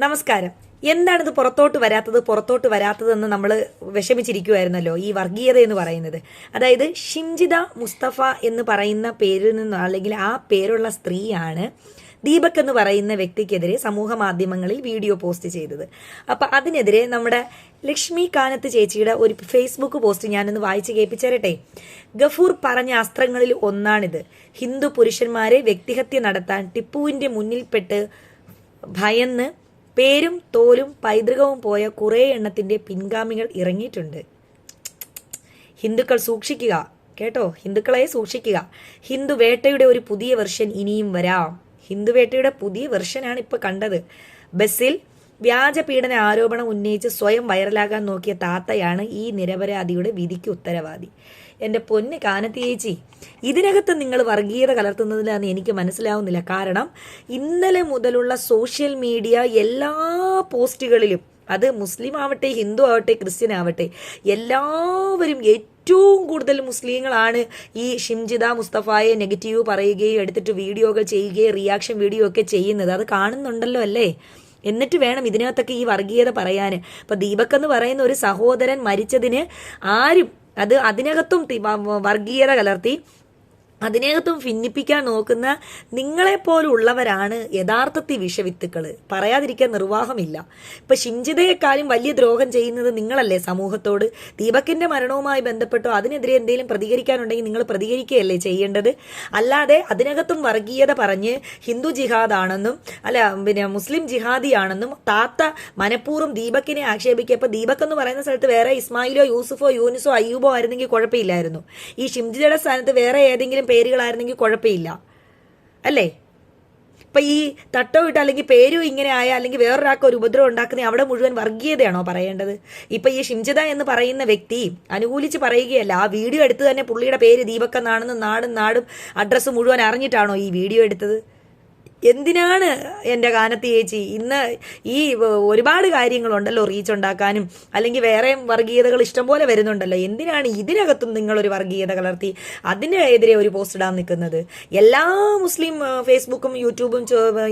നമസ്കാരം. എന്താണിത് പുറത്തോട്ട് വരാത്തതെന്ന് നമ്മൾ വിഷമിച്ചിരിക്കുമായിരുന്നല്ലോ ഈ വർഗീയത എന്ന് പറയുന്നത്. അതായത് ഷിംജിത മുസ്തഫ എന്ന് പറയുന്ന പേരിൽ നിന്ന്, അല്ലെങ്കിൽ ആ പേരുള്ള സ്ത്രീയാണ് ദീപക് എന്ന് പറയുന്ന വ്യക്തിക്കെതിരെ സമൂഹ മാധ്യമങ്ങളിൽ വീഡിയോ പോസ്റ്റ് ചെയ്തത്. അപ്പം അതിനെതിരെ നമ്മുടെ ലക്ഷ്മി കാനത്ത് ചേച്ചിയുടെ ഒരു ഫേസ്ബുക്ക് പോസ്റ്റ് ഞാനൊന്ന് വായിച്ച് കേൾപ്പിച്ചേരട്ടെ. ഗഫൂർ പറഞ്ഞ അസ്ത്രങ്ങളിൽ ഒന്നാണിത്. ഹിന്ദു പുരുഷന്മാരെ വ്യക്തിഹത്യ നടത്താൻ ടിപ്പുവിന്റെ മുന്നിൽപ്പെട്ട് ഭയന്ന് പേരും തോലും പൈതൃകവും പോയ കുറേ എണ്ണത്തിന്റെ പിൻഗാമികൾ ഇറങ്ങിയിട്ടുണ്ട്. ഹിന്ദുക്കൾ സൂക്ഷിക്കുക കേട്ടോ, ഹിന്ദുക്കളെ സൂക്ഷിക്കുക. ഹിന്ദു വേട്ടയുടെ ഒരു പുതിയ വെർഷൻ ഇനിയും വരാം. ഹിന്ദു വേട്ടയുടെ പുതിയ വെർഷനാണ് ഇപ്പൊ കണ്ടത്. ബസ്സിൽ വ്യാജ പീഡന ആരോപണം ഉന്നയിച്ച് സ്വയം വൈറലാകാൻ നോക്കിയ താത്തയാണ് ഈ നിരപരാധിയുടെ വിധിക്ക് ഉത്തരവാദി. എൻ്റെ പൊന്ന് കാനത്തി ചേച്ചി, ഇതിനകത്ത് നിങ്ങൾ വർഗീയത കലർത്തുന്നതിലാന്ന് എനിക്ക് മനസ്സിലാവുന്നില്ല. കാരണം ഇന്നലെ മുതലുള്ള സോഷ്യൽ മീഡിയ എല്ലാ പോസ്റ്റുകളിലും, അത് മുസ്ലിം ആവട്ടെ, ഹിന്ദു ആവട്ടെ, ക്രിസ്ത്യൻ ആവട്ടെ, എല്ലാവരും ഏറ്റവും കൂടുതൽ മുസ്ലിങ്ങളാണ് ഈ ഷിംജിത മുസ്തഫയെ നെഗറ്റീവ് പറയുകയും എടുത്തിട്ട് വീഡിയോകൾ ചെയ്യുകയും റിയാക്ഷൻ വീഡിയോ ഒക്കെ ചെയ്യുന്നത്. അത് കാണുന്നുണ്ടല്ലോ അല്ലേ? എന്നിട്ട് വേണം ഇതിനകത്തൊക്കെ ഈ വർഗീയത പറയാൻ. ഇപ്പൊ ദീപക് എന്ന് പറയുന്ന ഒരു സഹോദരൻ മരിച്ചതിന് ആരും അതിനകത്തും വർഗീയത കലർത്തി അതിനകത്തും ഭിന്നിപ്പിക്കാൻ നോക്കുന്ന നിങ്ങളെപ്പോലുള്ളവരാണ് യഥാർത്ഥത്തിൽ വിഷവിത്തുക്കൾ. പറയാതിരിക്കാൻ നിർവാഹമില്ല. ഇപ്പൊ ഷിംജിതയെക്കാളും വലിയ ദ്രോഹം ചെയ്യുന്നത് നിങ്ങളല്ലേ സമൂഹത്തോട്. ദീപകിന്റെ മരണവുമായി ബന്ധപ്പെട്ടോ അതിനെതിരെ എന്തെങ്കിലും പ്രതികരിക്കാനുണ്ടെങ്കിൽ നിങ്ങൾ പ്രതികരിക്കുകയല്ലേ ചെയ്യേണ്ടത്. അല്ലാതെ അതിനകത്തും വർഗീയത പറഞ്ഞ് ഹിന്ദു ജിഹാദാണെന്നും പിന്നെ മുസ്ലിം ജിഹാദിയാണെന്നും താത്ത മനഃപൂർവ്വം ദീപകിനെ ആക്ഷേപിക്കുക. ദീപക് എന്ന് പറയുന്ന സ്ഥലത്ത് വേറെ ഇസ്മായിലോ യൂസുഫോ യൂനിസോ അയ്യൂബോ ആയിരുന്നെങ്കിൽ കുഴപ്പമില്ലായിരുന്നു. ഈ ഷിംജിതയുടെ സ്ഥാനത്ത് വേറെ ഏതെങ്കിലും പേരുകളായിരുന്നെങ്കിൽ കുഴപ്പമില്ല അല്ലേ? ഇപ്പൊ ഈ തട്ടോ ഇട്ട് അല്ലെങ്കിൽ പേരും ഇങ്ങനെ ആയ, അല്ലെങ്കിൽ വേറൊരാൾക്ക് ഒരു ഉപദ്രവം ഉണ്ടാക്കുന്ന അവിടെ മുഴുവൻ വർഗീയതയാണോ പറയേണ്ടത്? ഇപ്പൊ ഈ ഷിംജിത എന്ന് പറയുന്ന വ്യക്തി അനുകൂലിച്ച് പറയുകയല്ല. ആ വീഡിയോ എടുത്ത് തന്നെ പുള്ളിയുടെ പേര് ദീപക് എന്നാണെന്ന് നാടും അഡ്രസ്സ് മുഴുവൻ അറിഞ്ഞിട്ടാണോ ഈ വീഡിയോ എടുത്തത്? എന്തിനാണ് എൻ്റെ കാനത്തി ചേച്ചി ഇന്ന് ഈ ഒരുപാട് കാര്യങ്ങളുണ്ടല്ലോ റീച്ച് ഉണ്ടാക്കാനും, അല്ലെങ്കിൽ വേറെ വർഗീയതകൾ ഇഷ്ടംപോലെ വരുന്നുണ്ടല്ലോ. എന്തിനാണ് ഇതിനകത്തും നിങ്ങളൊരു വർഗീയത കലർത്തി അതിനെതിരെ ഒരു പോസ്റ്റ് ഇടാൻ നിൽക്കുന്നത്? എല്ലാ മുസ്ലിം ഫേസ്ബുക്കും യൂട്യൂബും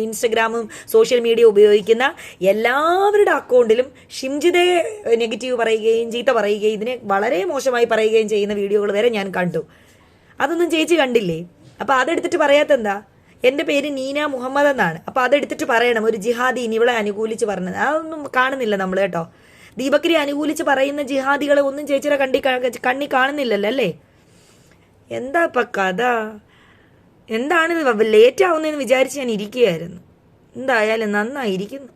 ഇൻസ്റ്റഗ്രാമും സോഷ്യൽ മീഡിയ ഉപയോഗിക്കുന്ന എല്ലാവരുടെ അക്കൗണ്ടിലും ഷിംജിതയെ നെഗറ്റീവ് പറയുകയും ചീത്ത പറയുകയും ഇതിനെ വളരെ മോശമായി പറയുകയും ചെയ്യുന്ന വീഡിയോകൾ വരെ ഞാൻ കണ്ടു. അതൊന്നും ചേച്ചി കണ്ടില്ലേ? അപ്പൊ അതെടുത്തിട്ട് പറയാത്തെന്താ? എൻ്റെ പേര് നീന മുഹമ്മദ് എന്നാണ്. അപ്പൊ അതെടുത്തിട്ട് പറയണം ഒരു ജിഹാദി ഇനി ഇവളെ അനുകൂലിച്ച് പറഞ്ഞത്. അതൊന്നും കാണുന്നില്ല നമ്മൾ കേട്ടോ. ദീപക്കിനെ അനുകൂലിച്ച് പറയുന്ന ജിഹാദികളെ ഒന്നും ചേച്ചിയുടെ കണ്ണി കാണുന്നില്ലല്ലോ അല്ലേ? എന്താ ഇപ്പൊ കഥ? എന്താണിത് ലേറ്റ് ആവുന്നതെന്ന് വിചാരിച്ച് ഞാൻ ഇരിക്കുകയായിരുന്നു. എന്തായാലും നന്നായിരിക്കുന്നു.